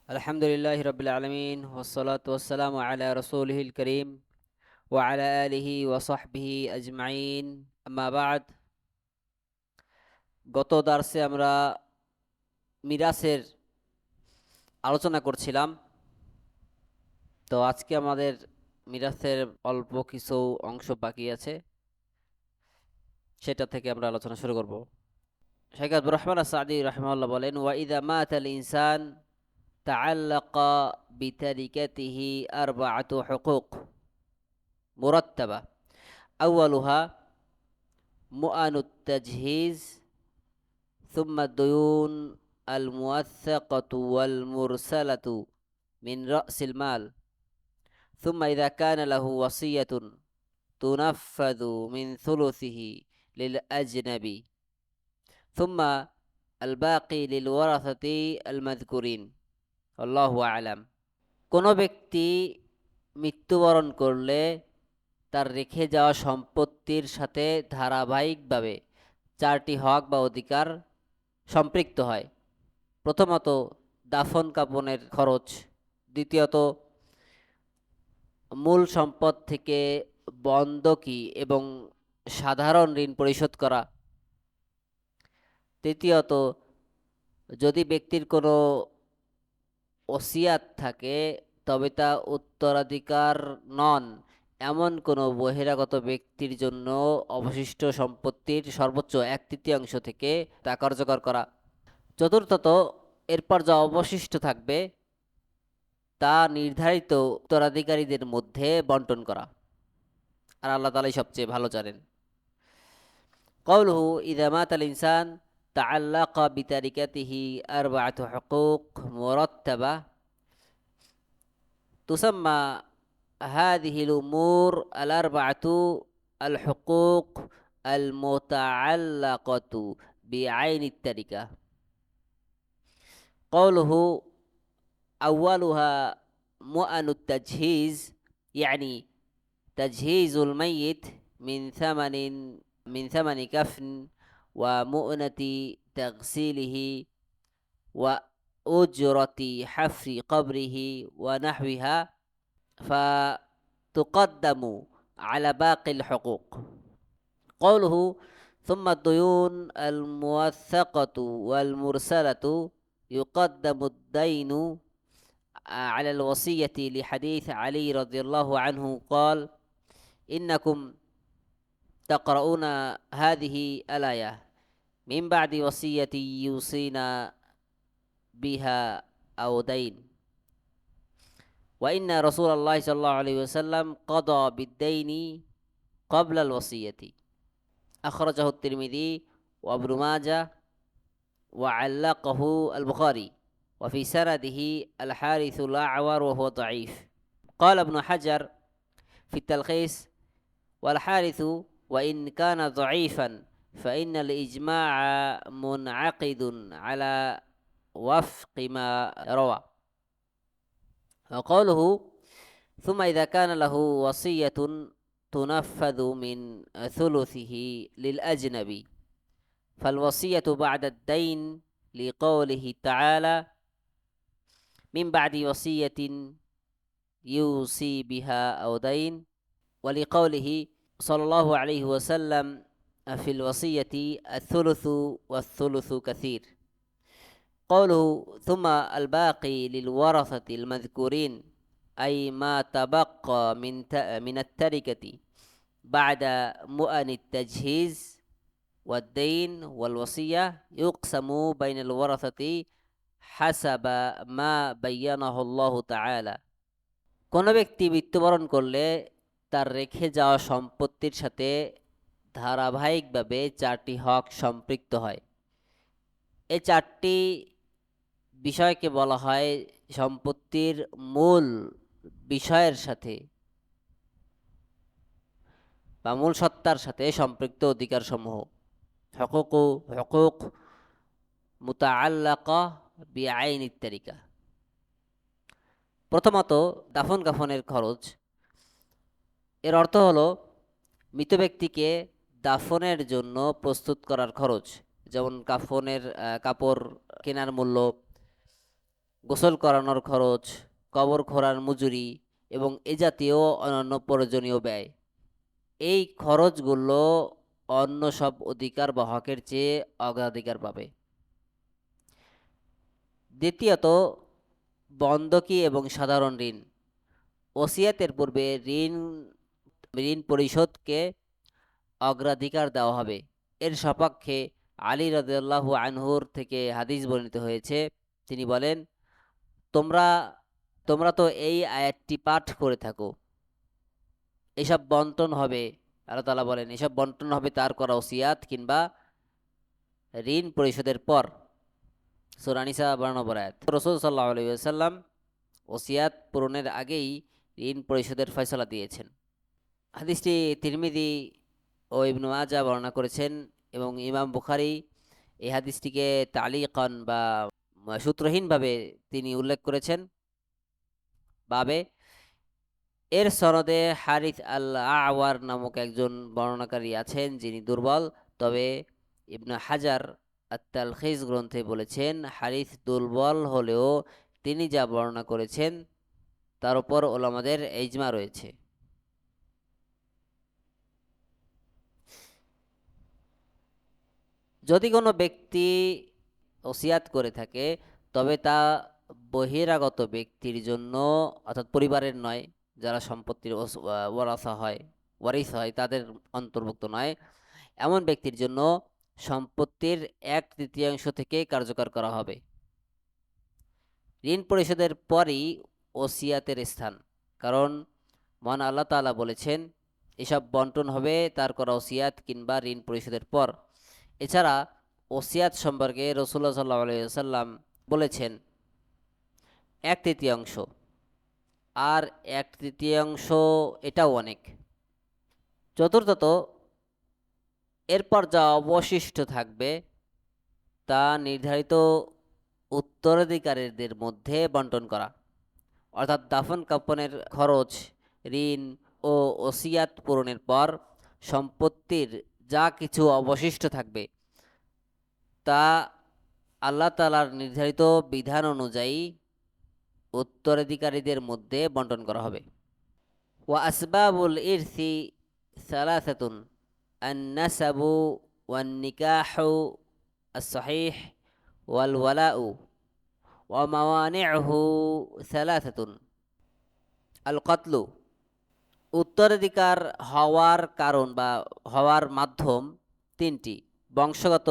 আলহামদুলিল্লাহি রাব্বিল আলামিন ওয়াসসালাতু ওয়াসসালামু আলা রাসূলিহিল কারীম ওয়া আলা আলিহি ওয়া সাহবিহি আজমাইন আম্মা বা'দ। গত দার্সে আমরা মিরাসের আলোচনা করছিলাম। তো আজকে আমাদের মিরাসের অল্প কিছু অংশ বাকি আছে, সেটা থেকে আমরা আলোচনা শুরু করব। শাইখ আব্দুর রহমান আস-সাদি রাহিমাহুল্লাহ বলেন, ওয়া ইযা মাতাল ইনসান তাআল্লাকা বিতারিকাতিহি আরবাআতু হুকুক মুরাত্তাবা আউয়ালুহা মুআনুত তাজহিজ ثم الديون الموثقة والمرسلة من رأس المال. ثم إذا كان له وصية تنفذ من ثلثه للأجنبي. ثم الباقي للورثة المذكورين. والله أعلم. কোনো ব্যক্তি মৃত্যুবরণ করলে তার রেখে যাওয়া সম্পত্তির সাথে ধারাবাহিকভাবে চারটি হক বা অধিকার সম্পৃক্ত হয়। প্রথমত দাফন কাফনের খরচ, দ্বিতীয়ত মূল সম্পদ থেকে বন্ধকি এবং সাধারণ ঋণ পরিশোধ করা, তৃতীয়ত যদি ব্যক্তির কোনো ওসিয়াত থাকে তবে তা উত্তরাধিকার নন এমন কোনো বহিরাগত ব্যক্তির জন্য অবশিষ্ট সম্পত্তির সর্বোচ্চ 1/3 থেকে তা কার্যকর করা, চতুর্থত এরপর যা অবশিষ্ট থাকবে তা নির্ধারিত উত্তরাধিকারীদের মধ্যে বন্টন করা। আর আল্লাহ তাআলাই সবচেয়ে ভালো জানেন। কওলুহু ইযা মাতাল ইনসান তাআল্লাকা বিতারিকাতিহি আরবাআতু হুকুক মুরাত্তাবা তুসাম্মা হাযিহিল উমুর আল আরবাআতু আল হুকুক আল মুতাআল্লাকাতু বিআইনিত তারিকা। কওলুহু أولها مؤن التجهيز، يعني تجهيز الميت من ثمن كفن ومؤنة تغسيله وأجرة حفر قبره ونحوها، فتقدم على باقي الحقوق. قوله ثم الديون الموثقة والمرسلة يقدم الدين على الوصية لحديث علي رضي الله عنه قال إنكم تقرؤون هذه الآية من بعد وصية يوصينا بها أو دين، وإن رسول الله صلى الله عليه وسلم قضى بالدين قبل الوصية. أخرجه الترمذي وابن ماجه وعلقه البخاري، وفي سنده الحارث الأعور وهو ضعيف. قال ابن حجر في التلخيص: والحارث وإن كان ضعيفا فإن الإجماع منعقد على وفق ما روى. وقوله ثم إذا كان له وصية تنفذ من ثلثه للأجنبي، فالوصية بعد الدين لقوله تعالى من بعد وصية يوصي بها أو دين، ولقوله صلى الله عليه وسلم في الوصية الثلث والثلث كثير. قوله ثم الباقي للورثة المذكورين، أي ما تبقى من التركة بعد مؤن التجهيز والدين والوصية يقسم بين الورثة حسب ما بينه الله تعالى. কোনো ব্যক্তি মৃত্যুবরণ করলে তার রেখে যাওয়া সম্পত্তির সাথে ধারাবাহিকভাবে চারটি হক সম্পৃক্ত হয়। এই চারটি বিষয়কে বলা হয় সম্পত্তির মূল বিষয়ের সাথে বা মূল সত্তার সাথে সম্পৃক্ত অধিকারসমূহ। হুকুক মুতাআল্লাকা বিআইনিত তারিকা। প্রথমত দাফন কাফনের খরচ। এর অর্থ হলো মৃত ব্যক্তিকে দাফনের জন্য প্রস্তুত করার খরচ, যেমন কাফনের কাপড় কেনার মূল্য, গোসল করানোর খরচ, কবর খোঁড়ার মজুরি এবং এ জাতীয় অন্যান্য প্রয়োজনীয় ব্যয়। এই খরচগুলো অন্য সব অধিকার বা হকের চেয়ে অগ্রাধিকার পাবে। দ্বিতীয়ত, বন্ধকি এবং সাধারণ ঋণ। ওসিয়াতের পূর্বে ঋণ ঋণ পরিশোধকে অগ্রাধিকার দেওয়া হবে। এর সপক্ষে আলী রাদিয়াল্লাহু আনহুর থেকে হাদিস বর্ণিত হয়েছে, তিনি বলেন, তোমরা তোমরা তো এই আয়াতটি পাঠ করে থাকো, এসব বন্টন হবে, আল্লাহ তাআলা বলেন, এসব বন্টন হবে তার করা ওসিয়াত কিংবা ঋণ পরিশোধের পর। সূরা নিসা 12 নম্বর আয়াত। রাসূল সাল্লাল্লাহু আলাইহি ওয়াসাল্লাম ওসিয়াত পূরণের আগেই ঋণ পরিশোধের ফয়সালা দিয়েছেন। হাদিসটি তিরমিজি ও ইবনে মাজাহ বর্ণনা করেছেন এবং ইমাম বুখারী এই হাদিসটিকে তালিকান বা সূত্রহীনভাবে তিনি উল্লেখ করেছেন বাবে। এর সনদে হারিস আল আওয়ার নামক একজন বর্ণনাকারী আছেন যিনি দুর্বল, তবে ইবনে হাজার আত-তালখিস গ্রন্থে বলেছেন হারিস দুর্বল হলেও তিনি যা বর্ণনা করেছেন তার উপর ওলামাদের ইজমা রয়েছে। যদি কোনো ব্যক্তি ওসিয়াত করে থাকে তবে তা বহিরাগত ব্যক্তির জন্য, অর্থাৎ পরিবারের নয়, যারা সম্পত্তির ওয়ারিস হয় তাদের অন্তর্ভুক্ত নয়, এমন ব্যক্তির জন্য সম্পত্তির 1/3 থেকে কার্যকর করা হবে। ঋণ পরিশোধের পরই ওসিয়াতের স্থান, কারণ মহান আল্লাহ তাআলা বলেছেন এসব বন্টন হবে তার করা ওসিয়াত কিংবা ঋণ পরিশোধের পর। এছাড়া ওসিয়াত সম্পর্কে রাসূলুল্লাহ সাল্লাল্লাহু আলাইহি ওয়াসাল্লাম বলেছেন 1/3, আর 1/3 এটাও অনেক। চতুর্থত, এরপর যা অবশিষ্ট থাকবে তা নির্ধারিত উত্তরাধিকারীদের মধ্যে বন্টন করা, অর্থাৎ দাফন কাফনের খরচ, ঋণ ও ওসিয়াত পূরণের পর সম্পত্তির যা কিছু অবশিষ্ট থাকবে তা আল্লাহ তাআলার নির্ধারিত বিধান অনুযায়ী উত্তরাধিকারীদের মধ্যে বন্টন করা হবে। ওয়া আসবাবুল ইরসি সালাসাতুন, আন-নাসাবু ওয়ান নিকাহু as-sahih ওয়াল ওয়ালাউ ওয়া মাওয়ানি'ুহু সালাসাতুন। আল কতলু, উত্তরাধিকার হওয়ার কারণ বা হওয়ার মাধ্যম তিনটি: বংশগত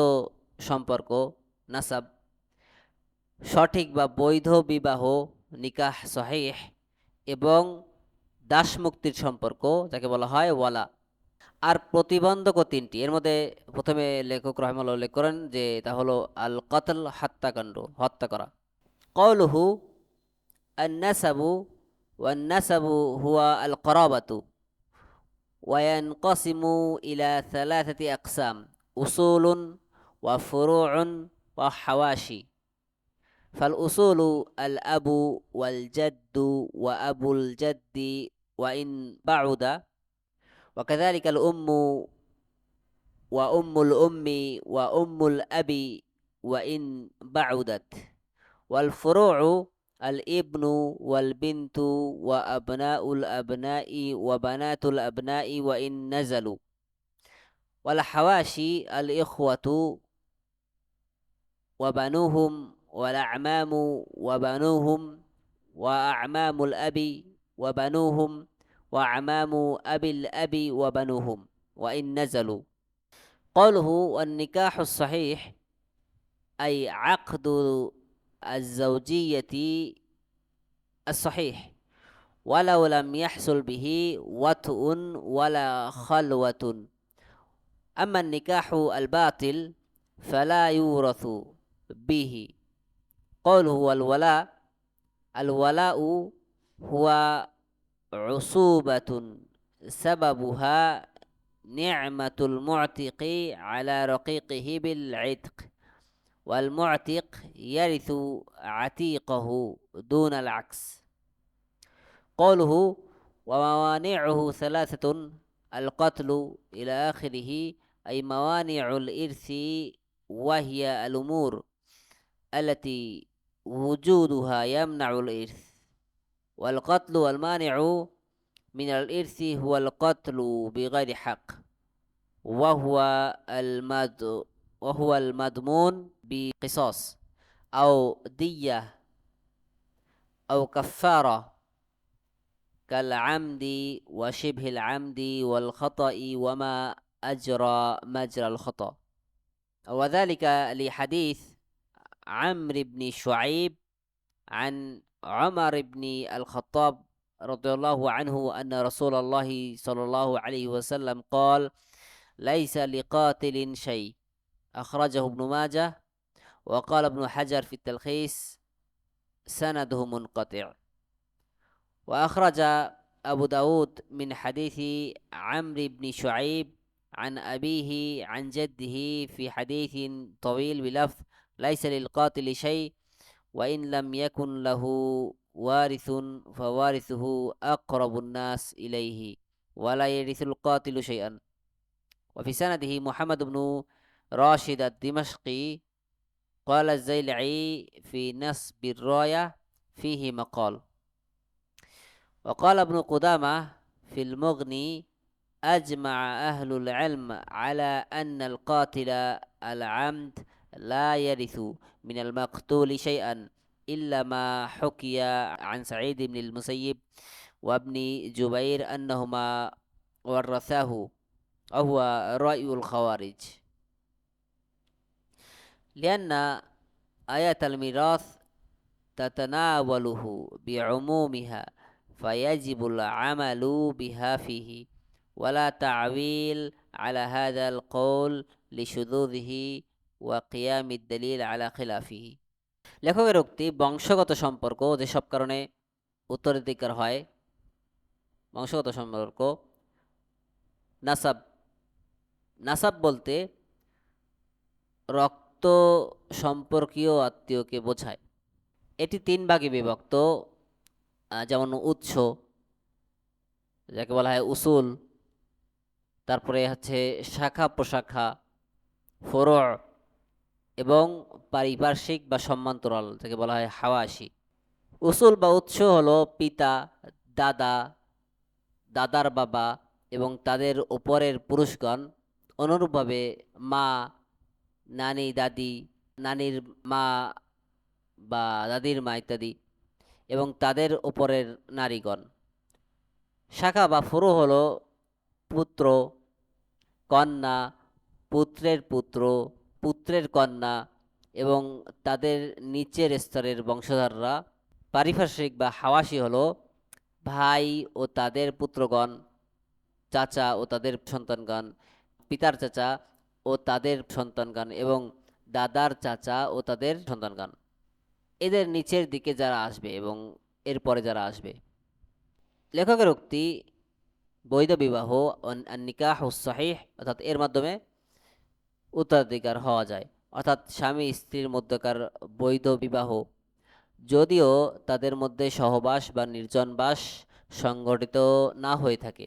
সম্পর্ক নাসাব, সঠিক বা বৈধ বিবাহ নিকাহ সহিহ, এবং দাসমুক্তির সম্পর্ক যাকে বলা হয় ওয়ালা। আর প্রতিবন্ধকও তিনটি। এর মধ্যে প্রথমে লেখক রহিমাহুল্লাহ উল্লেখ করেন যে তা হলো আল কতল, হত্যাকাণ্ড, হত্যা করা। কওলুহু আন-নাসাবু ওয়ান-নাসাবু হুয়া আল করাবাতু ওয়ায়ানকাসিমু ইলা সালাসাতি আকসাম, উসুলুন ওয়া ফুরুউন ওয়া হাওয়াশি। ফাল উসুলু আল আবু ওয়াল জাদ্দু ওয়া আবুল জাদ্দি ওয়া ইন বাউদা, ওয়া কাযালিকা আল উম্মু ওয়া উম্মুল উম্মি ওয়া উম্মুল আবি ওয়া ইন বাউদাত, ওয়াল ফুরুউ আল ইবনু ওয়াল বিনতু ওয়া আবনাউল আবনাই ওয়া বানাতুল আবনাই ওয়া ইন নাজালু, ওয়াল হাওয়াশি আল ইখওয়াতু ওয়া বানুহুম ওয়াল আমামু ওয়া বানুহুম ওয়া আমামুল আবি ওয়া বানুহুম ওয়া আমামু আবিল আবি ওয়া বানুহুম ওয়া ইন নাজালু। قوله والنكاح الصحيح أي عقد الزوجية الصحيح ولو لم يحصل به وطء ولا خلوة. أما النكاح الباطل فلا يورث به. قوله والولاء، الولاء هو عصوبة سببها نعمة المعتق على رقيقه بالعتق، والمعتق يرث عتيقه دون العكس. قوله وموانعه ثلاثة، القتل إلى آخره، أي موانع الإرث وهي الأمور التي وجودها يمنع الإرث والقتل والمانع من الإرث هو القتل بغير حق وهو المد وهو المضمون بقصاص أو دية أو كفارة كالعمد وشبه العمد والخطأ وما أجرى مجرى الخطأ وذلك لحديث عمرو بن شعيب عن عمر بن الخطاب رضي الله عنه أن رسول الله صلى الله عليه وسلم قال ليس لقاتل شيء أخرجه ابن ماجه وقال ابن حجر في التلخيص سنده منقطع وأخرج أبو داود من حديث عمرو بن شعيب عن أبيه عن جده في حديث طويل بلفظ ليس للقاتل شيء وإن لم يكن له وارث فوارثه أقرب الناس إليه ولا يرث القاتل شيئا وفي سنده محمد بن راشد الدمشقي قال الزيلعي في نصب الراية فيه مقال وقال ابن قدامة في المغني أجمع أهل العلم على أن القاتل العمد لا يرث من المقتول شيئا إلا ما حكي عن سعيد بن المسيب وابن جبير أنهما ورثاه وهو رأي الخوارج لأن آيات الميراث تتناوله بعمومها فيجب العمل بها فيه ولا تعويل على هذا القول لشذوذه وقيام الدليل على خلافه লেখকের উক্তি বংশগত সম্পর্ক যেসব কারণে উত্তরাধিকার হয় বংশগত সম্পর্ক নাসাব নাসাব বলতে রক্ত সম্পর্কীয় আত্মীয়কে বোঝায় এটি তিন ভাগে বিভক্ত যেমন উৎস যাকে বলা হয় উসুল তারপরে হচ্ছে শাখা প্রশাখা ফরুর এবং পারিপার্শ্বিক বা সমান্তরাল যাকে বলা হয় হাওয়াশি উসুল বা উৎস হলো পিতা দাদা দাদার বাবা এবং তাদের উপরের পুরুষগণ অনুরূপভাবে মা নানি দাদি নানির মা বা দাদির মা ইত্যাদি এবং তাদের উপরের নারীগণ শাখা বা ফুরু হলো পুত্র কন্যা পুত্রের পুত্র পুত্রের কন্যা এবং তাদের নিচের স্তরের বংশধররা পারিপার্শ্বিক বা হাওয়াশি হলো ভাই ও তাদের পুত্রগণ চাচা ও তাদের সন্তানগণ পিতার চাচা ও তাদের সন্তানগণ এবং দাদার চাচা ও তাদের সন্তানগণ এদের নিচের দিকে যারা আসবে এবং এরপরে যারা আসবে লেখকের উক্তি বৈধ বিবাহ নিকাহ সহিহ অর্থাৎ এর মাধ্যমে উত্তরাধিকার হওয়া যায় অর্থাৎ স্বামী স্ত্রীর মধ্যকার বৈধ বিবাহ যদিও তাদের মধ্যে সহবাস বা নির্জনবাস সংগঠিত না হয়ে থাকে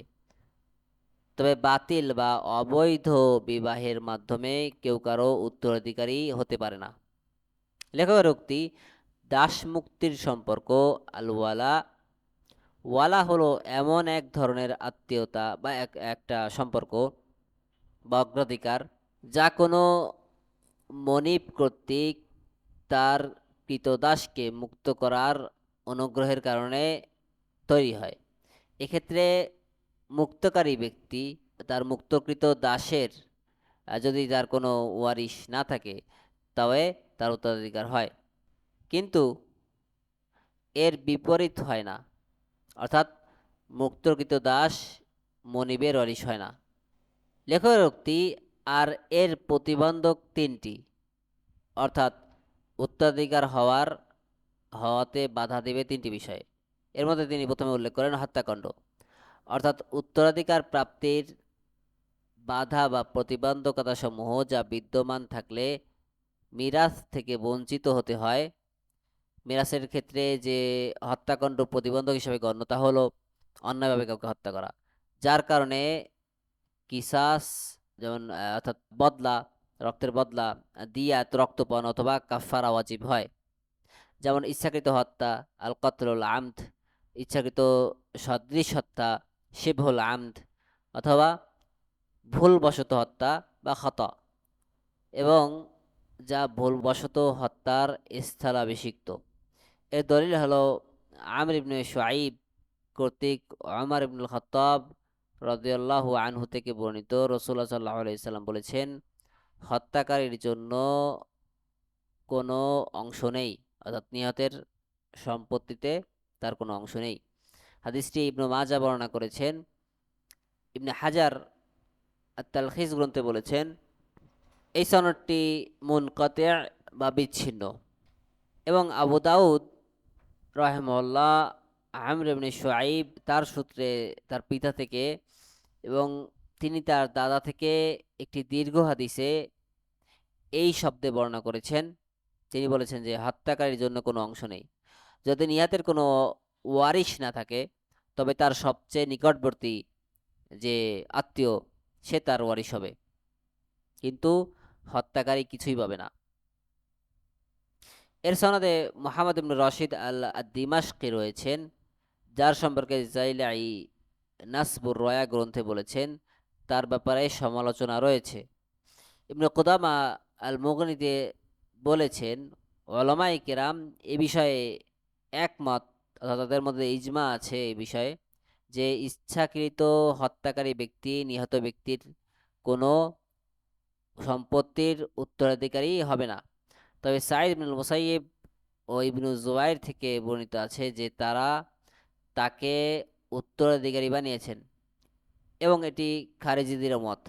তবে বাতিল বা অবৈধ বিবাহের মাধ্যমে কেউ কারো উত্তরাধিকারী হতে পারে না লেখকের উক্তি দাস মুক্তির সম্পর্ক আল ওয়ালা ওয়ালা হলো এমন এক ধরনের আত্মীয়তা বা একটা সম্পর্ক বা অগ্রাধিকার যা কোনো মনিব কর্তৃক তার কৃতদাসকে মুক্ত করার অনুগ্রহের কারণে তৈরি হয় এক্ষেত্রে মুক্তকারী ব্যক্তি তার মুক্তকৃত দাসের যদি তার কোনো ওয়ারিশ না থাকে তবে তার উত্তরাধিকার হয় কিন্তু এর বিপরীত হয় না অর্থাৎ মুক্তকৃত দাস মনিবের ওয়ারিশ হয় না লেখকের উক্তি আর এর প্রতিবন্ধক তিনটি অর্থাৎ উত্তরাধিকার হওয়াতে বাধা দেবে তিনটি বিষয় এর মধ্যে তিনি প্রথমে উল্লেখ করেন হত্যাকাণ্ড অর্থাৎ উত্তরাধিকার প্রাপ্তির বাধা বা প্রতিবন্ধকতা সমূহ যা বিদ্যমান থাকলে মিরাস থেকে বঞ্চিত হতে হয় মিরাসের ক্ষেত্রে যে হত্যাকাণ্ড প্রতিবন্ধক হিসেবে গণ্য তা হলো অন্যায়ভাবে কাউকে হত্যা করা যার কারণে কিসাস যেমন অর্থাৎ বদলা রক্তের বদলা দিয়াত রক্তপণ অথবা কাফারা ওয়াজিব হয় যেমন ইচ্ছাকৃত হত্যা, আল কতলুল আমদ, ইচ্ছাকৃত সদৃশ হত্যা, শিবহুল আমদ, অথবা ভুলবশত হত্যা বা খতা, এবং যা ভুলবশত হত্যার স্থলাভিষিক্ত। এর দলিল হলো আমর ইবনে শুআইব কর্তৃক ওমর ইবনুল খাত্তাব রাদিয়াল্লাহু আনহু থেকে বর্ণিত, রাসূলুল্লাহ সাল্লাল্লাহু আলাইহি সাল্লাম বলেছেন, হত্যাকারীর জন্য কোনো অংশ নেই, অর্থাৎ নিহতের সম্পত্তিতে তার কোনো অংশ নেই। হাদিসটি ইবনু মাজাহ বর্ণনা করেছেন। ইবনে হাজার আত-তালখিস গ্রন্থে বলেছেন, এই সনদটি মুনকাতি' বা বিচ্ছিন্ন, এবং আবু দাউদ রাহিমাহুল্লাহ আমর ইবনে শুআইব তার সূত্রে তার পিতা থেকে এবং তিনি তার দাদা থেকে একটি দীর্ঘ হাদিসে এই শব্দে বর্ণনা করেছেন। তিনি বলেছেন যে হত্যাকারীর জন্য কোনো অংশ নেই। যদি নিহতের কোনো ওয়ারিশ না থাকে, তবে তার সবচেয়ে নিকটবর্তী যে আত্মীয় সে তার ওয়ারিশ হবে, কিন্তু হত্যাকারী কিছুই পাবে না। এর সনদে মুহাম্মদ ইবনে রশিদ আল দিমাশকি রয়েছেন, যার সম্পর্কে জাইলাই নাসবুর রয়া গ্রন্থে বলেছেন তার ব্যাপারে সমালোচনা রয়েছে। ইবনে কুদামা আল মুগনিতে বলেছেন, উলামায়ে কেরাম এ বিষয়ে একমত, অর্থাৎ তাদের মধ্যে ইজমা আছে এই বিষয়ে, যে ইচ্ছাকৃত হত্যাকারী ব্যক্তি নিহত ব্যক্তির কোনো সম্পত্তির উত্তরাধিকারী হবে না। তবে সাঈদ ইবনুল মুসাইয়্যিব ও ইবনু জুবাইর থেকে বর্ণিত আছে যে তারা তাকে উত্তরাধিকারী বানিয়েছেন, এবং এটি খারিজিদের মত,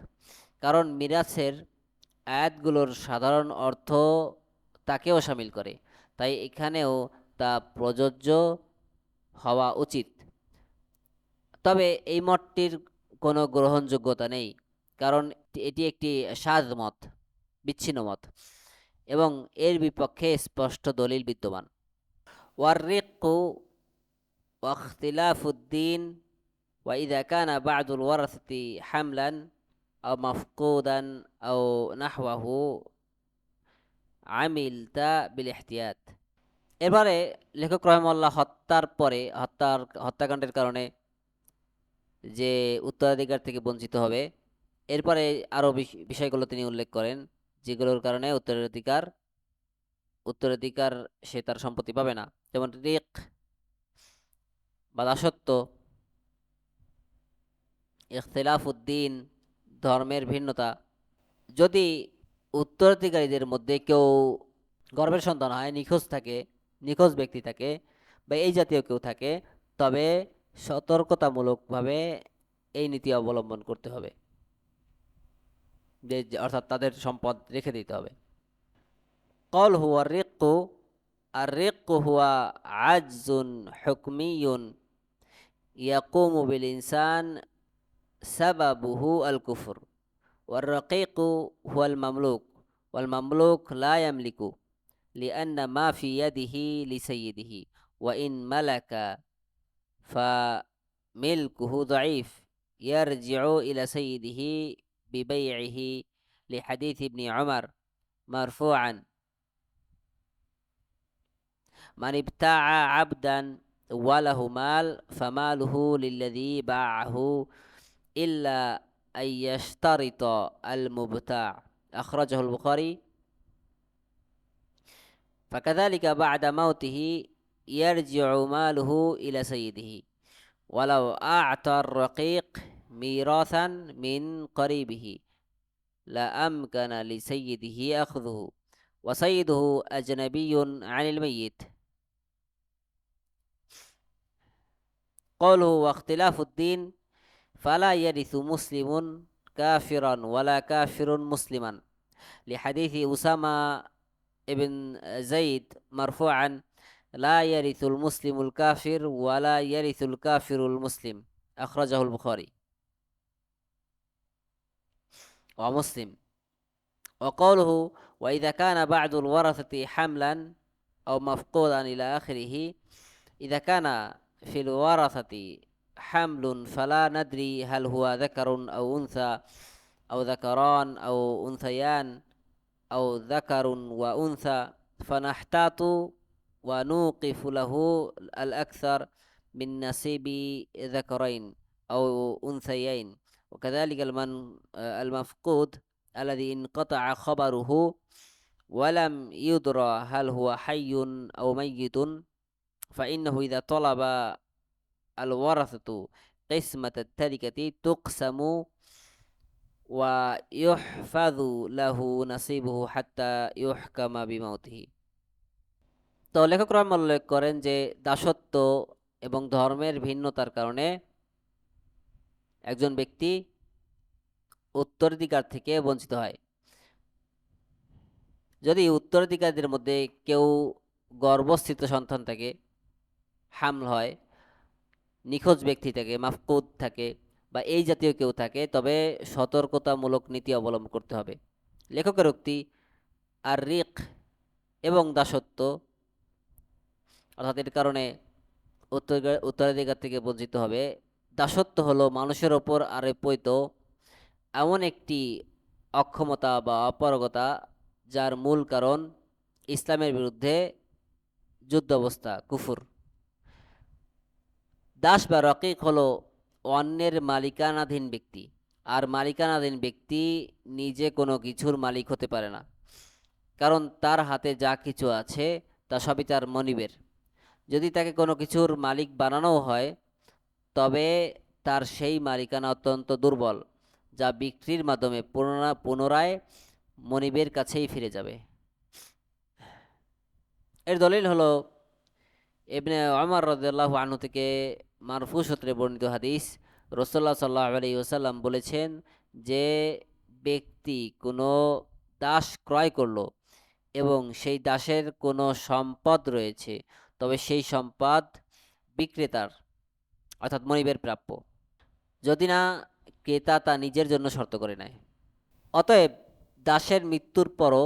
কারণ মিরাসের আয়াতগুলোর সাধারণ অর্থ তাকেও শামিল করে, তাই এখানেও তা প্রযোজ্য হওয়া উচিত। তবে এই মতটির কোনো গ্রহণযোগ্যতা নেই, কারণ এটি একটি শায মত, বিচ্ছিন্ন মত, এবং এর বিপক্ষে স্পষ্ট দলিল বিদ্যমান। ওয়াররিকু ওয়াখতিলাফুদ্দিন ওয়াইদা কানা বা'দুল ওয়ারাসাতি হামলান আও মাফকুদান আও নাহওয়াহু আমিলতা বিল ইহতিয়াত। এবারে লেখক রহমাল্লাহ হত্যাকাণ্ডের কারণে যে উত্তরাধিকার থেকে বঞ্চিত হবে, এরপরে আরো বিষয়গুলো তিনি উল্লেখ করেন, যেগুলোর কারণে উত্তরাধিকার সে তার সম্পত্তি পাবে না, যেমন রিক বা দাসত্ব, ইখতিলাফুদ্দিন ধর্মের ভিন্নতা। যদি উত্তরাধিকারীদের মধ্যে কেউ গর্ভের সন্তান হয়, নিখোঁজ ব্যক্তি থাকে, বা এই জাতীয় কেউ থাকে, তবে সতর্কতামূলকভাবে এই নীতি অবলম্বন করতে হবে, অর্থাৎ তাদের সম্পদ রেখে দিতে হবে। কল হুয়া রিক্কু, আর রিক্কু হুয়া আজজুন হুকমিয়ুন ইয়াকুমু বিল ইনসান সাবাবুহু আল কুফর, ওয়ার রাকিকু হুয়াল মামলুক, ওয়াল মামলুক লা ইয়ামলিকু লিআন্না মা ফি ইয়াদিহি লিসাইয়্যিদিহি ওয়া ইন মালাকা فملكه ضعيف يرجع إلى سيده ببيعه لحديث ابن عمر مرفوعا: من ابتاع عبدا وله مال فماله للذي باعه إلا أن يشترط المبتاع. أخرجه البخاري. فكذلك بعد موته يرجع ماله إلى سيده ولو أعطى الرقيق ميراثا من قريبه لأمكن لسيده أخذه وسيده أجنبي عن الميت. قوله واختلاف الدين: فلا يرث مسلم كافرا ولا كافر مسلما، لحديث أسامة ابن زيد مرفوعا: لا يرث المسلم الكافر ولا يرث الكافر المسلم. أخرجه البخاري ومسلم. وقوله وإذا كان بعض الورثة حملا أو مفقودا إلى آخره: إذا كان في الورثة حمل فلا ندري هل هو ذكر أو أنثى أو ذكران أو أنثيان أو ذكر وأنثى فنحتاط ونوقف له الأكثر من نصيب ذكرين أو أنثيين وكذلك المفقود الذي انقطع خبره ولم يدرى هل هو حي أو ميت فإنه إذا طلب الورثة قسمة التركة تقسم ويحفظ له نصيبه حتى يحكم بموته। তো লেখক রহমান উল্লেখ করেন যে দাসত্ব এবং ধর্মের ভিন্নতার কারণে একজন ব্যক্তি উত্তরাধিকার থেকে বঞ্চিত হয়। যদি উত্তরাধিকারীদের মধ্যে কেউ গর্ভস্থিত সন্তান থাকে, হামল হয়, নিখোঁজ ব্যক্তি থাকে, মাফকুদ থাকে বা এই জাতীয় কেউ থাকে, তবে সতর্কতামূলক নীতি অবলম্বন করতে হবে। লেখকের উক্তি আর রিক এবং দাসত্ব অর্থাৎ এর কারণে উত্তরাধিকার থেকে বঞ্চিত হবে। দাসত্ব হলো মানুষের ওপর আরোপিত এমন একটি অক্ষমতা বা অপারগতা যার মূল কারণ ইসলামের বিরুদ্ধে যুদ্ধ অবস্থা, কুফর। দাস বা রকিক হলো অন্যের মালিকানাধীন ব্যক্তি, আর মালিকানাধীন ব্যক্তি নিজে কোনো কিছুর মালিক হতে পারে না, কারণ তার হাতে যা কিছু আছে তা সবই তার মনিবের। যদি তাকে কোনো কিছুর মালিক বানানো হয় তবে তার সেই মালিকানা অত্যন্ত দুর্বল, যা বিক্রির মাধ্যমে পুনরায় মনিবের কাছেই ফিরে যাবে। এর দলিল হলো ইবনে ওমর রাদিয়াল্লাহু আনহু থেকে মারফু সূত্রে বর্ণিত হাদিস। রাসূলুল্লাহ সাল্লাল্লাহু আলাইহি ওয়াসাল্লাম বলেছেন যে ব্যক্তি কোনো দাস ক্রয় করলো এবং সেই দাসের কোনো সম্পদ রয়েছে, তবে সেই সম্পদ বিক্রেতার অর্থাৎ মনিবের প্রাপ্য, যদি না ক্রেতা তা নিজের জন্য শর্ত করে নেয়। অতএব দাসের মৃত্যুর পরও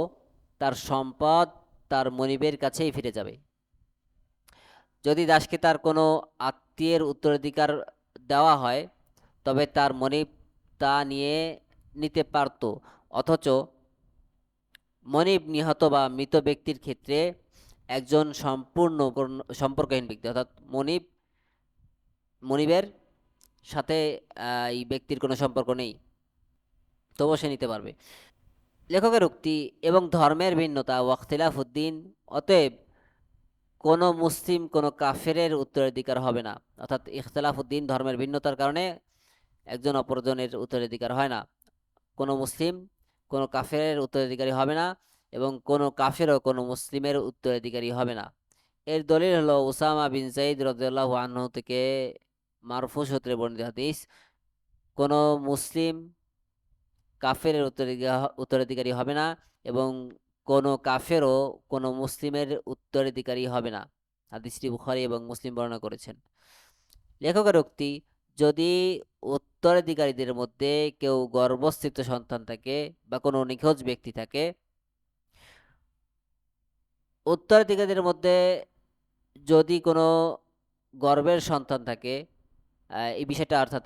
তার সম্পদ তার মনিবের কাছেই ফিরে যাবে। যদি দাসকে তার কোনো আত্মীয়ের উত্তরাধিকার দেওয়া হয় তবে তার মনিব তা নিতে পারত, অথচ মনিব নিহত বা মৃত ব্যক্তির ক্ষেত্রে একজন সম্পূর্ণ সম্পর্কহীন ব্যক্তি, অর্থাৎ মনিবের সাথে এই ব্যক্তির কোনো সম্পর্ক নেই, তবুও সে নিতে পারবে। লেখকের উক্তি এবং ধর্মের ভিন্নতা ওয়াখতিলাফুদ্দিন, অতএব কোনো মুসলিম কোনো কাফেরের উত্তরাধিকার হবে না, অর্থাৎ ইখতিলাফুদ্দিন ধর্মের ভিন্নতার কারণে একজন অপরজনের উত্তরাধিকার হয় না। কোনো মুসলিম কোনো কাফেরের উত্তরাধিকারী হবে না এবং কোনো কাফেরও কোনো মুসলিমের উত্তরাধিকারী হবে না। এর দলিল হলো উসামা বিন যায়েদ রাদিয়াল্লাহু আনহু থেকে মারফু সূত্রে বর্ণিত হাদিস, কোনো মুসলিম কাফেরের উত্তরাধিকারী হবে না এবং কোনো কাফেরও কোনো মুসলিমের উত্তরাধিকারী হবে না। হাদিসটি বুখারী এবং মুসলিম বর্ণনা করেছেন। লেখকের উক্তি, যদি উত্তরাধিকারীদের মধ্যে কেউ গর্ভস্থিত সন্তান থাকে বা কোনো নিখোঁজ ব্যক্তি থাকে, উত্তরাধিকারীদের মধ্যে যদি কোনো গর্ভের সন্তান থাকে, এই বিষয়টা অর্থাৎ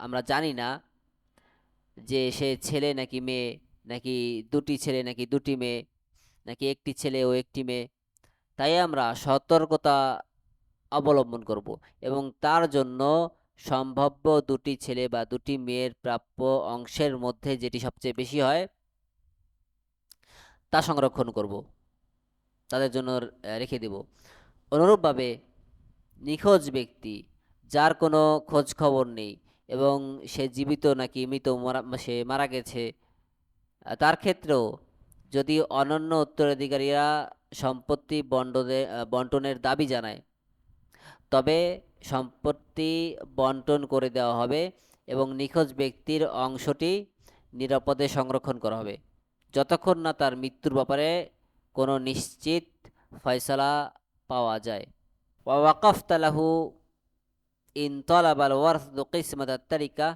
আমরা জানি না যে সে ছেলে নাকি মেয়ে, নাকি দুটি ছেলে নাকি দুটি মেয়ে, নাকি একটি ছেলে ও একটি মেয়ে, তাই আমরা সতর্কতা অবলম্বন করব এবং তার জন্য সম্ভাব্য দুটি ছেলে বা দুটি মেয়ের প্রাপ্য অংশের মধ্যে যেটি সবচেয়ে বেশি হয় তা সংরক্ষণ করব, তাদের জন্য রেখে দেব। অনুরূপভাবে নিখোঁজ ব্যক্তি যার কোনো খোঁজ খবর নেই এবং সে জীবিত নাকি মৃত, সে মারা গেছে, তার ক্ষেত্রেও যদি অনন্য উত্তরাধিকারীরা সম্পত্তি বন্টনের দাবি জানায় তবে সম্পত্তি বন্টন করে দেওয়া হবে এবং নিখোঁজ ব্যক্তির অংশটি নিরাপদে সংরক্ষণ করা হবে যতক্ষণ না তার মৃত্যুর ব্যাপারে কোনো নিশ্চিত ফয়সালা পাওয়া যায়। ওয়াকাফতা লাহু ইন তালাবাল ওয়ারথ কিসমাত আত-তারিকা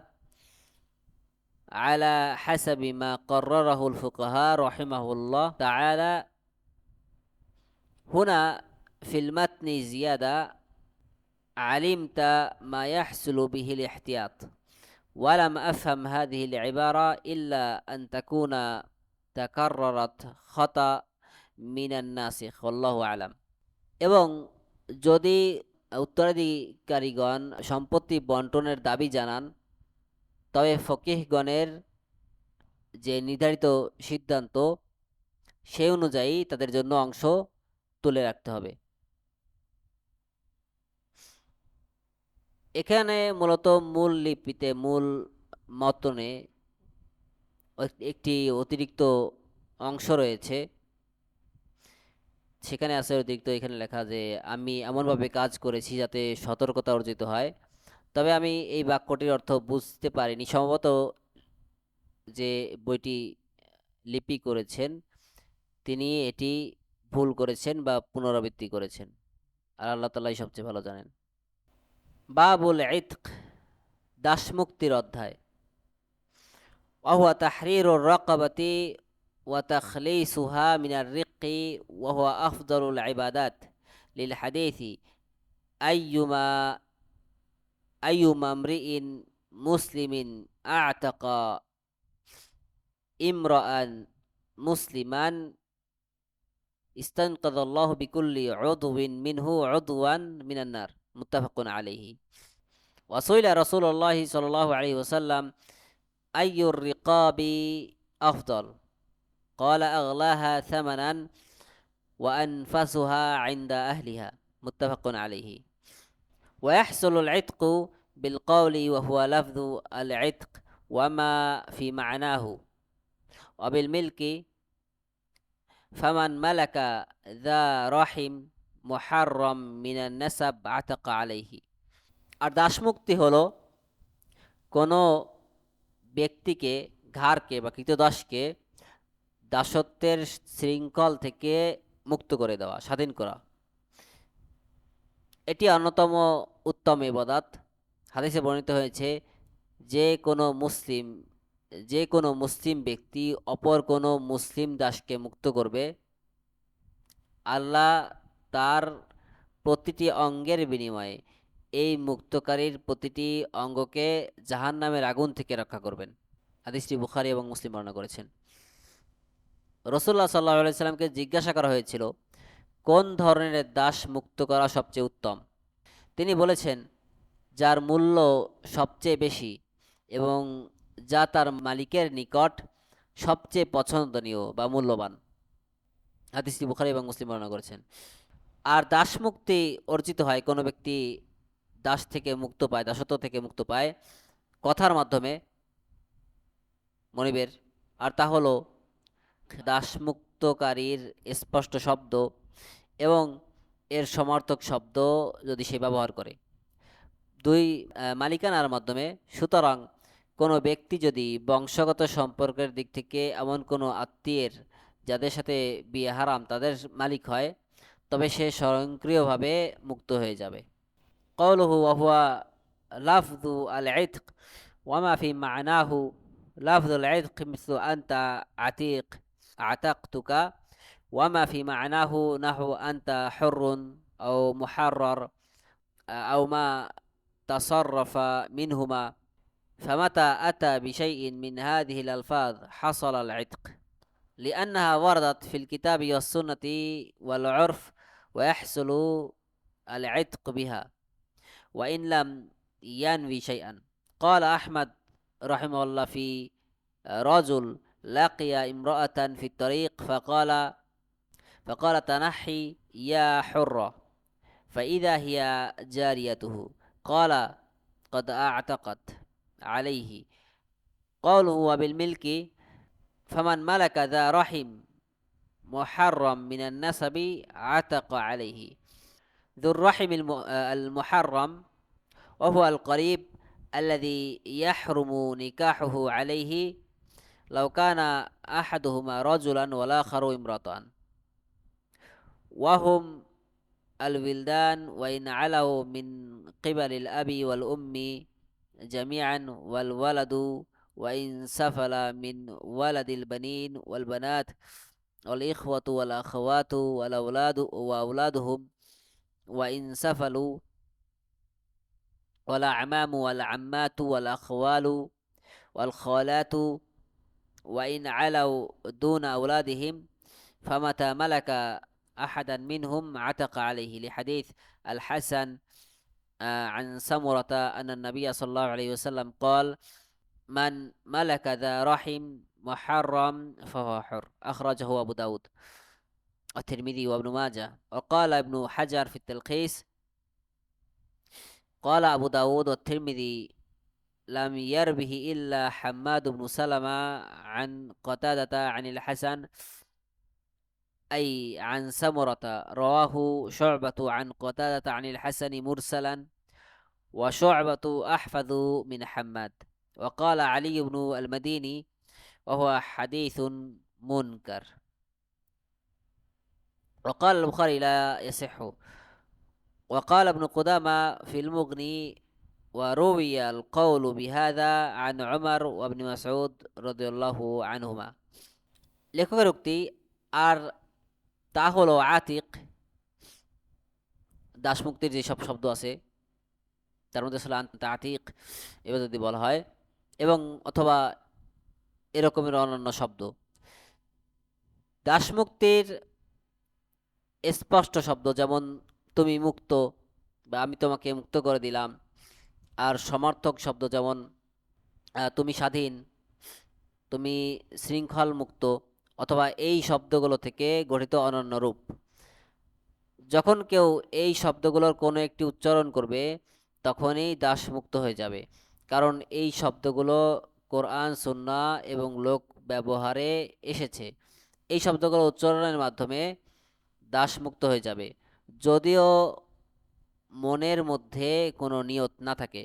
আলা হাসাবি মা قررهুল ফুকাহা রাহিমাহুল্লাহ তাআলা। হুনা ফিল মাতনি জিয়াদা علمت ما يحصل به الاحتياط ولم أفهم هذه العبارة إلا أن تكون تكررت خطأ من الناسخ والله أعلم। এবং যদি উত্তরাধিকারীগণ সম্পত্তি বন্টনের দাবি জানান, তবে ফকিহগণের যে নির্ধারিত সিদ্ধান্ত সেই অনুযায়ী তাদের জন্য অংশ তুলে রাখতে হবে। এখানে মূলত মূল লিপিতে, মূল মতনে একটি অতিরিক্ত অংশ রয়েছে। সেখানে আছে অতিরিক্ত, এখানে লেখা যে আমি এমনভাবে কাজ করেছি যাতে সতর্কতা অর্জিত হয়। তবে আমি এই বাক্যটির অর্থ বুঝতে পারিনি। সম্ভবত যে বইটি লিপি করেছেন তিনি এটি ভুল করেছেন বা পুনরাবৃত্তি করেছেন, আর আল্লাহ তাআলাই সবচেয়ে ভালো জানেন। বাবুল ইতক, দাসমুক্তির অধ্যায়। وهو تحرير الرقبة وتخليصها من الرق وهو أفضل العبادات للحديث أيما امرئ مسلم أعتق امرأ مسلما استنقذ الله بكل عضو منه عضوا من النار متفق عليه. وسئل رسول الله صلى الله عليه وسلم أي الرقاب أفضل؟ قال أغلاها ثمنا وأنفسها عند أهلها متفق عليه. ويحصل العتق بالقول وهو لفظ العتق وما في معناه، وبالملك فمن ملك ذا رحم محرم من النسب عتق عليه. আর দাসমুক্তি হলো কোনো ব্যক্তিকে, ঘাড়কে বা কৃতদাসকে দাসত্বের শৃঙ্খল থেকে মুক্ত করে দেওয়া, স্বাধীন করা। এটি অন্যতম উত্তম ইবাদত। হাদিসে বর্ণিত হয়েছে যে কোনো মুসলিম ব্যক্তি অপর কোনো মুসলিম দাসকে মুক্ত করবে, আল্লাহ তার প্রতিটি অঙ্গের বিনিময়ে এই মুক্তকারীর প্রতিটি অঙ্গকে জাহান্নামের আগুন থেকে রক্ষা করবেন। হাদিসটি বুখারী এবং মুসলিম বর্ণনা করেছেন। রাসূলুল্লাহ সাল্লাল্লাহু আলাইহি সাল্লামকে জিজ্ঞাসা করা হয়েছিল কোন ধরনের দাস মুক্ত করা সবচেয়ে উত্তম। তিনি বলেছেন, যার মূল্য সবচেয়ে বেশি এবং যা তার মালিকের নিকট সবচেয়ে পছন্দনীয় বা মূল্যবান। হাদিসটি বুখারী এবং মুসলিম বর্ণনা করেছেন। আর দাস মুক্তি অর্জিত হয়, কোনো ব্যক্তি দাস থেকে মুক্ত পায়, দাসত্ব থেকে মুক্ত পায় কথার মাধ্যমে, মনিবের। আর তা হলো দাসমুক্তকারীর স্পষ্ট শব্দ এবং এর সমর্থক শব্দ যদি সে ব্যবহার করে, দুই মালিকানার মাধ্যমে। সুতরাং কোনো ব্যক্তি যদি বংশগত সম্পর্কের দিক থেকে এমন কোনো আত্মীয়ের যাদের সাথে বিয়ে হারাম তাদের মালিক হয়, তবে সে স্বয়ংক্রিয়ভাবে মুক্ত হয়ে যাবে। কওলুহু ওয়া হুয়া লাফযু আল ইতক ওয়া মা ফি মা'নাহু লাফযুল ইতক মিসলু আনতা আতিক আতাকতুকা ওয়া মা ফি মা'নাহু নাহু আনতা হুররুন আও মুহাররার আও মা তাসাররাফা মিনহুমা فمتى أتى بشيء من هذه الألفاظ حصل العتق لأنها وردت في الكتاب والسنة والعرف ويحصل العتق بها وإن لم ينوي شيئا. قال أحمد رحمه الله في رجل لقي امرأة في الطريق فقال تنحي يا حرة، فإذا هي جاريته، قال قد أعتقت عليه. قوله وبالملك فمن ملك ذا رحم محرم من النسب عتق عليه. ذو الرحم المحرم وهو القريب الذي يحرم نكاحه عليه لو كان أحدهما رجلا والآخر امرأة، وهم الولدان وإن علوا من قبل الأب والأم جميعا، والولد وإن سفل من ولد البنين والبنات والإخوة والأخوات والأولاد وأولادهم وإن سفلوا، والأعمام والعمات والأخوال والخالات وإن علوا دون أولادهم. فمتى ملك أحدا منهم عتق عليه لحديث الحسن عن سمرة أن النبي صلى الله عليه وسلم قال من ملك ذا رحم محرم فهو حر. أخرجه أبو داود والترمذي وابن ماجه. وقال ابن حجر في التلخيص قال أبو داود والترمذي لم يربه إلا حماد بن سلمة عن قتادة عن الحسن أي عن سمرة. رواه شعبة عن قتادة عن الحسن مرسلا وشعبة أحفظ من حماد. وقال علي بن المديني وهو حديث منكر. وقال البخاري لا يصح. وقال ابن قدامة في المغني وروي القول بهذا عن عمر وابن مسعود رضي الله عنهما। লেখকের উক্তি আর তা হলো আতিক, দাসমুক্তির যেসব শব্দ আছে তার মধ্যে আসলে আতিক এবার যদি বলা হয় এবং অথবা এরকমের অন্যান্য শব্দ। দাসমুক্তির স্পষ্ট শব্দ যেমন তুমি মুক্ত বা আমি তোমাকে মুক্ত করে দিলাম, আর সমার্থক শব্দ যেমন তুমি স্বাধীন, তুমি শৃঙ্খল মুক্ত, অথবা এই শব্দগুলো থেকে গঠিত অনন্য রূপ। যখন কেউ এই শব্দগুলোর কোনো একটি উচ্চারণ করবে তখনই দাসমুক্ত হয়ে যাবে, কারণ এই শব্দগুলো কোরআন সুন্নাহ এবং লোক ব্যবহারে এসেছে। এই শব্দগুলো উচ্চারণের মাধ্যমে দাসমুক্ত হয়ে যাবে, যদিও মনের মধ্যে কোনো নিয়ত না থাকে,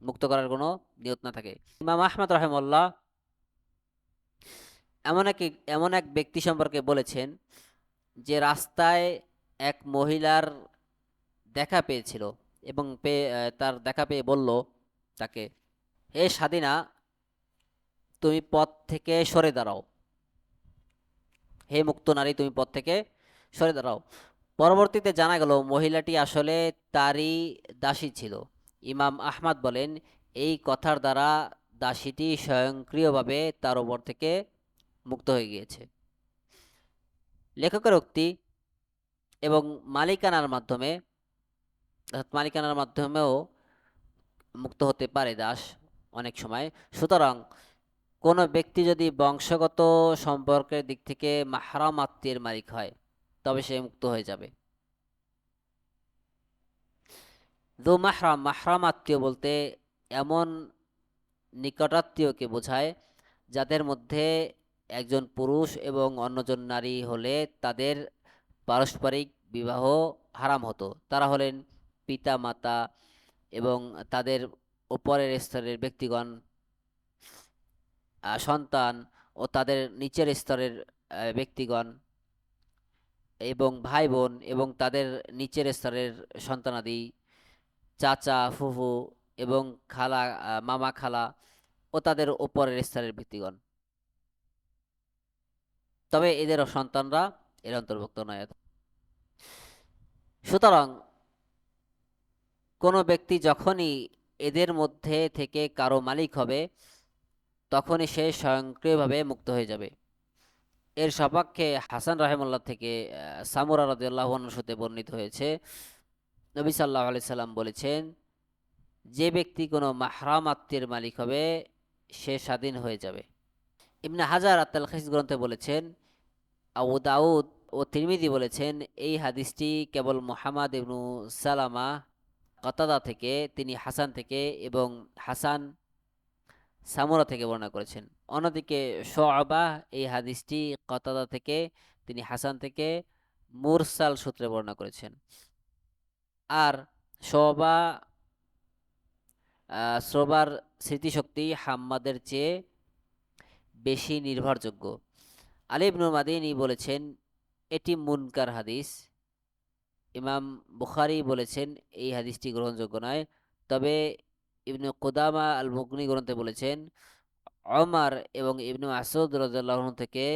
মুক্ত করার কোনো নিয়ত না থাকে। ইমাম আহমদ রাহিমাহুল্লাহ এমন এক ব্যক্তি সম্পর্কে বলেছেন যে রাস্তায় এক মহিলার দেখা পেয়েছিল এবং তার দেখা পেয়ে বলল তাকে, হে স্বাধীনা, তুমি পথ থেকে সরে দাঁড়াও, হে মুক্ত নারী তুমি পথ থেকে সরে দাঁড়াও। পরবর্তীতে জানা গেল মহিলাটি আসলে তারই দাসী ছিল। ইমাম আহমদ বলেন এই কথার দ্বারা দাসীটি স্বয়ংক্রিয়ভাবে তার ওপর থেকে মুক্ত হয়ে গিয়েছে। লেখকের উক্তি এবং মালিকানার মাধ্যমেও মুক্ত হতে পারে দাস অনেক সময়। সুতরাং কোনো ব্যক্তি যদি বংশগত সম্পর্কের দিক থেকে মাহরাম আত্মীয়ের মালিক হয় তবে সে মুক্ত হয়ে যাবে। দু মাহরাম আত্মীয় বলতে এমন নিকটাত্মীয়কে বোঝায় যাদের মধ্যে একজন পুরুষ এবং অন্যজন নারী হলে তাদের পারস্পরিক বিবাহ হারাম হতো। তারা হলেন পিতা মাতা এবং তাদের উপরের স্তরের ব্যক্তিগণ, সন্তান ও তাদের নিচের স্তরের ব্যক্তিগণ, এবং ভাই বোন এবং তাদের নিচের স্তরের সন্তানাদি, চাচা ফুফু এবং খালা, মামা খালা ও তাদের উপরের স্তরের ব্যক্তিগণ। তবে এদের সন্তানরা এর অন্তর্ভুক্ত নয়। সুতরাং কোনো ব্যক্তি যখনই এদের মধ্যে থেকে কারো মালিক হবে তখনই সে স্বয়ংক্রিয়ভাবে মুক্ত হয়ে যাবে। এর সপক্ষে হাসান রাহিমাহুল্লাহ থেকে সামুরা রাদিয়াল্লাহু আনহু হতে বর্ণিত হয়েছে, নবী সাল্লাল্লাহু আলাইহি সাল্লাম বলেছেন, যে ব্যক্তি কোনো মাহরাম আত্মীয়ের মালিক হবে সে স্বাধীন হয়ে যাবে। ইবনে হাজার আত-তালখিস গ্রন্থে বলেছেন, আবু দাউদ ও তিরমিজি বলেছেন এই হাদিসটি কেবল মুহাম্মদ ইবনু সালামা কতাদা থেকে, তিনি হাসান থেকে এবং হাসান সামুরা থেকে বর্ণনা করেছেন। অন্যদিকে শুআবা এই হাদিসটি কতাদা থেকে, তিনি হাসান থেকে মুরসাল সূত্রে বর্ণনা করেছেন। আর শ্রবার স্মৃতিশক্তি হাম্মাদের চেয়ে বেশি নির্ভরযোগ্য। আলী ইবনুল মাদিনী বলেছেন এটি মুনকার হাদিস। ইমাম বুখারী বলেছেন এই হাদিসটি গ্রহণযোগ্য নয়। তবে ইবনে কুদামা আল মুগনি গ্রন্থে বলেছেন ওমর এবং ইবনে মাসউদ রাদিয়াল্লাহু আনহু থেকে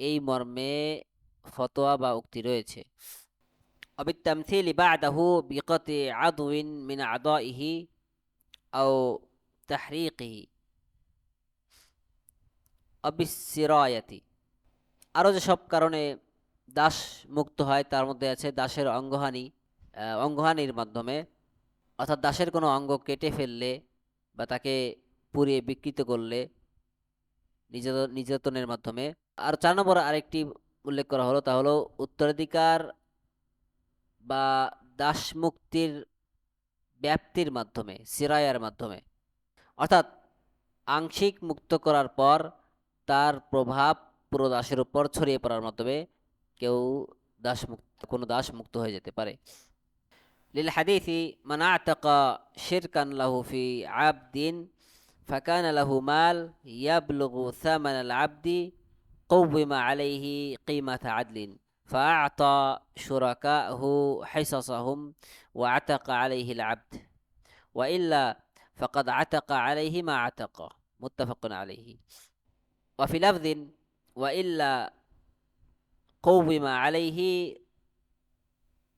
এই মর্মে ফতোয়া বা উক্তি রয়েছে। অবিত্তামথিলি বা'দাহু বিকতি আদউইন মিন আদাইহি আও তাহরিকিহি অবিসিরায়াতি। আরও যেসব কারণে দাস মুক্ত হয় তার মধ্যে আছে দাসের অঙ্গহানি, অঙ্গহানির মাধ্যমে, অর্থাৎ দাসের কোনো অঙ্গ কেটে ফেললে বা তাকে পুড়িয়ে বিকৃত করলে নির্যাতনের মাধ্যমে। আর 4 নম্বর আরেকটি উল্লেখ করা হলো, তা হলো উত্তরাধিকার বা দাস মুক্তির ব্যাপ্তির মাধ্যমে, সিরায়ার মাধ্যমে, অর্থাৎ আংশিক মুক্ত করার পর তার প্রভাব পুরো দাসের উপর ছড়িয়ে পড়ার মাধ্যমে কেউ কোনো দাস মুক্ত হয়ে যেতে পারে। লিল হাদিসি মান আতাকা শিরকান লাহু ফি আবদিন ফাকানা লাহু মাল ইয়াবলুগু থামান আল আবদি قوم عليه قيمة عدل فأعطى شركاءه حصصهم وعتق عليه العبد وإلا فقد عتق عليه ما عتق متفق عليه وفي لفظ وإلا قوم عليه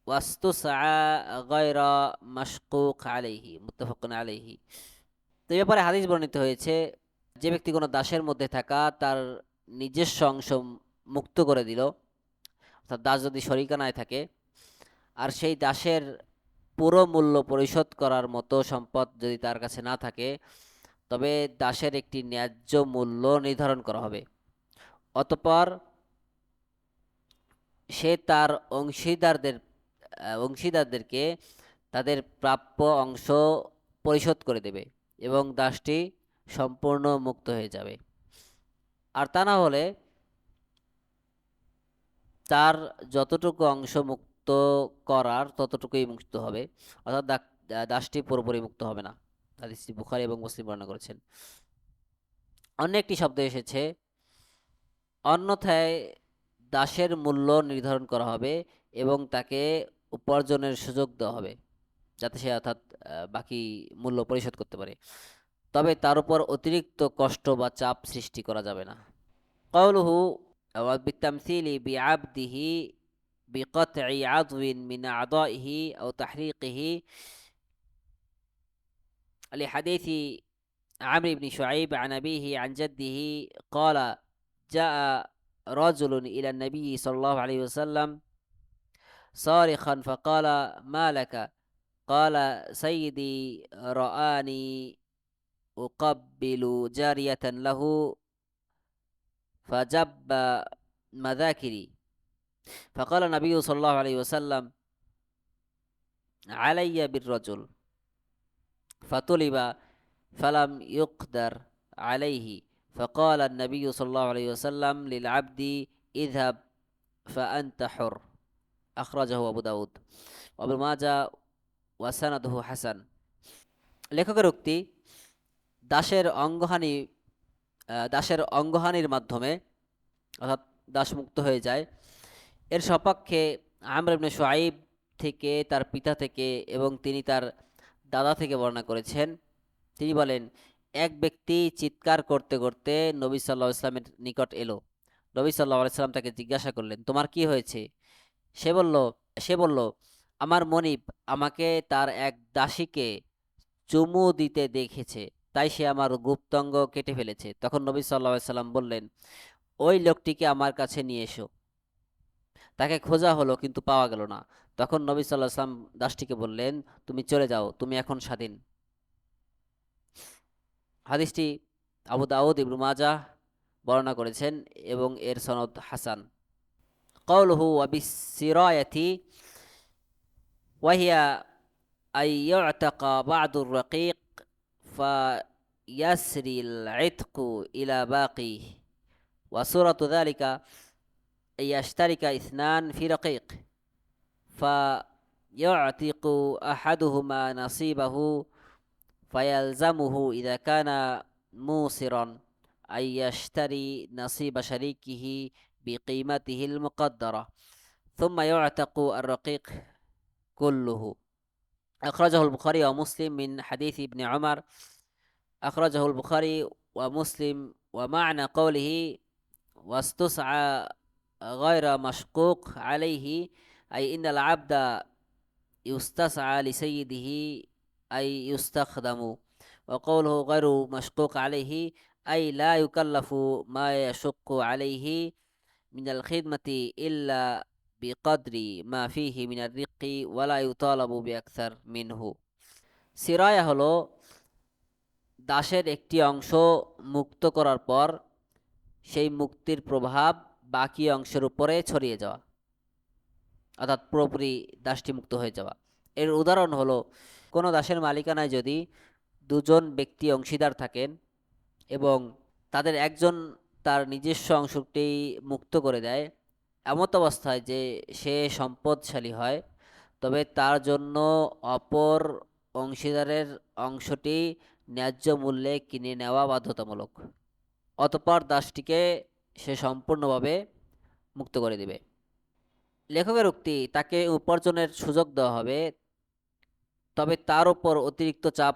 واستسعى غير مشقوق عليه متفق عليه। তো এই ব্যাপারে হাদিস বর্ণিত হয়েছে, যে ব্যক্তি কোনো দাসের মধ্যে থাকা তার নিজস্ব অংশ মুক্ত করে দিল, অর্থাৎ দাস যদি শরিকানায় থাকে আর সেই দাসের পুরো মূল্য পরিশোধ করার মতো সম্পদ যদি তার কাছে না থাকে, তবে দাসের একটি ন্যায্য মূল্য নির্ধারণ করা হবে। অতঃপর সে তার অংশীদারদেরকে তাদের প্রাপ্য অংশ পরিশোধ করে দেবে এবং দাসটি সম্পূর্ণ মুক্ত হয়ে যাবে। আর তা না হলে তার যতটুকু অংশ মুক্ত করার ততটুকুই মুক্ত হবে, অর্থাৎ দাসটি পুরোপুরি মুক্ত হবে না। হাদিসটি বুখারী এবং মুসলিম বর্ণনা করেছেন। অন্য একটি শব্দ এসেছে, অন্যথায় দাসের মূল্য নির্ধারণ করা হবে এবং তাকে উপার্জনের সুযোগ দেওয়া হবে যাতে সে অর্থাৎ বাকি মূল্য পরিশোধ করতে পারে, তবে তার উপর অতিরিক্ত কষ্ট বা চাপ সৃষ্টি করা যাবে না। কওলুহু বিতামসিলি বিআবদিহি বিকতঈ আযওয়িন মিন আ'দাইহি আও তাহরিকিহি লিহাদিসি عمرو بن شعيب عن أبيه عن جده قال جاء رجل إلى النبي صلى الله عليه وسلم صارخا فقال ما لك؟ قال سيدي رآني أقبل جارية له فجب مذاكري فقال النبي صلى الله عليه وسلم علي بالرجل فطلب فلم يقدر عليه فقال النبي صلى الله عليه وسلم للعبد اذهب فأنت حر أخرجه أبو داود وابن ماجه ওয়াসানাদহু হাসান। লেখকের উক্তি, দাসের অঙ্গহানির মাধ্যমে অর্থাৎ দাস মুক্ত হয়ে যায়, এর সপক্ষে আমর ইবনে শুআইব থেকে, তার পিতা থেকে এবং তিনি তার দাদা থেকে বর্ণনা করেছেন। তিনি বলেন, এক ব্যক্তি চিৎকার করতে করতে নবী সাল্লাল্লাহু আলাইহি ওয়াসাল্লামের নিকট এলো। নবী সাল্লাল্লাহু আলাইহি ওয়াসাল্লাম তাকে জিজ্ঞাসা করলেন, তোমার কি হয়েছে? সে বলল, আমার মনিব আমাকে তার এক দাসীকে চুমু দিতে দেখেছে, তাই সে আমার গুপ্তাঙ্গ কেটে ফেলেছে। তখন নবী সাল্লাল্লাহু আলাইহি সাল্লাম বললেন, ওই লোকটিকে আমার কাছে নিয়ে এসো। তাকে খোঁজা হলো কিন্তু পাওয়া গেল না। তখন নবী সাল্লাল্লাহু আলাইহি সাল্লাম দাসটিকে বললেন, তুমি চলে যাও, তুমি এখন স্বাধীন। হাদিসটি আবু দাউদ, ইবনে মাজাহ বর্ণনা করেছেন এবং এর সনদ হাসান। কওলুহু ওয়া বিসসিরায়াতি وهي أن يعتق بعض الرقيق فيسري العتق إلى باقيه وصورة ذلك أن يشترك اثنان في رقيق فيعتق أحدهما نصيبه فيلزمه إذا كان موسرا أن يشتري نصيب شريكه بقيمته المقدرة ثم يعتق الرقيق كله. أخرجه البخاري ومسلم من حديث ابن عمر. أخرجه البخاري ومسلم. ومعنى قوله واستسعى غير مشقوق عليه أي إن العبد يستسعى لسيده أي يستخدم. وقوله غير مشقوق عليه أي لا يكلف ما يشق عليه মিনাল খিদমাতি ইল্লা বিকদরি মা ফিহি মিনার রিক্কি ওয়ালা ইউতালাবু বিআকসার মিনহু। সিরায়া হলো দাসের একটি অংশ মুক্ত করার পর সেই মুক্তির প্রভাব বাকি অংশের উপরে ছড়িয়ে যাওয়া, অর্থাৎ পুরোপুরি দাসটি মুক্ত হয়ে যাওয়া। এর উদাহরণ হলো কোনো দাসের মালিকানায় যদি দুজন ব্যক্তি অংশীদার থাকেন এবং তাদের একজন তার নিজস্ব অংশটি মুক্ত করে দেয়, এমত অবস্থায় যে সে সম্পদশালী হয়, তবে তার জন্য অপর অংশীদারের অংশটি ন্যায্য মূল্যে কিনে নেওয়া বাধ্যতামূলক। অতঃপর দাসটিকে সে সম্পূর্ণভাবে মুক্ত করে দিবে। লেখকের উক্তি, তাকে উপার্জনের সুযোগ দেওয়া হবে, তবে তার উপর অতিরিক্ত চাপ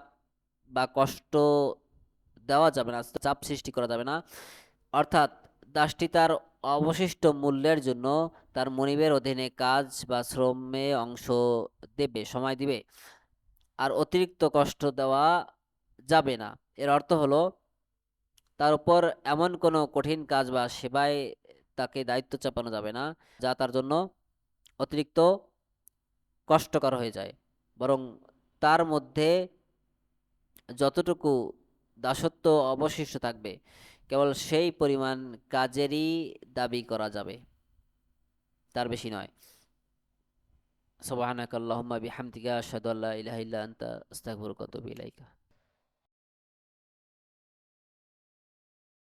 বা কষ্ট দেওয়া যাবে না, চাপ সৃষ্টি করা যাবে না। অর্থাৎ দাসটি তার অবশিষ্ট মূল্যের জন্য তার মনিবের অধীনে কাজ বা শ্রমে অংশ দেবে, সময় দিবে, আর অতিরিক্ত কষ্ট দেওয়া যাবে না। এর অর্থ হলো তার উপর এমন কোনো কঠিন কাজ বা সেবায় তাকে দায়িত্ব চাপানো যাবে না যা তার জন্য অতিরিক্ত কষ্টকর হয়ে যায়, বরং তার মধ্যে যতটুকু দাসত্ব অবশিষ্ট থাকবে কেবল সেই পরিমাণ কাজেরই দাবি করা যাবে, তার বেশি নয়। সুবহানাকাল্লাহুম্মা বিহামদিকা আশহাদু আল্লা ইলাহা ইল্লা আনতা আস্তাগফিরুকা ওয়া আতুবু ইলাইকা।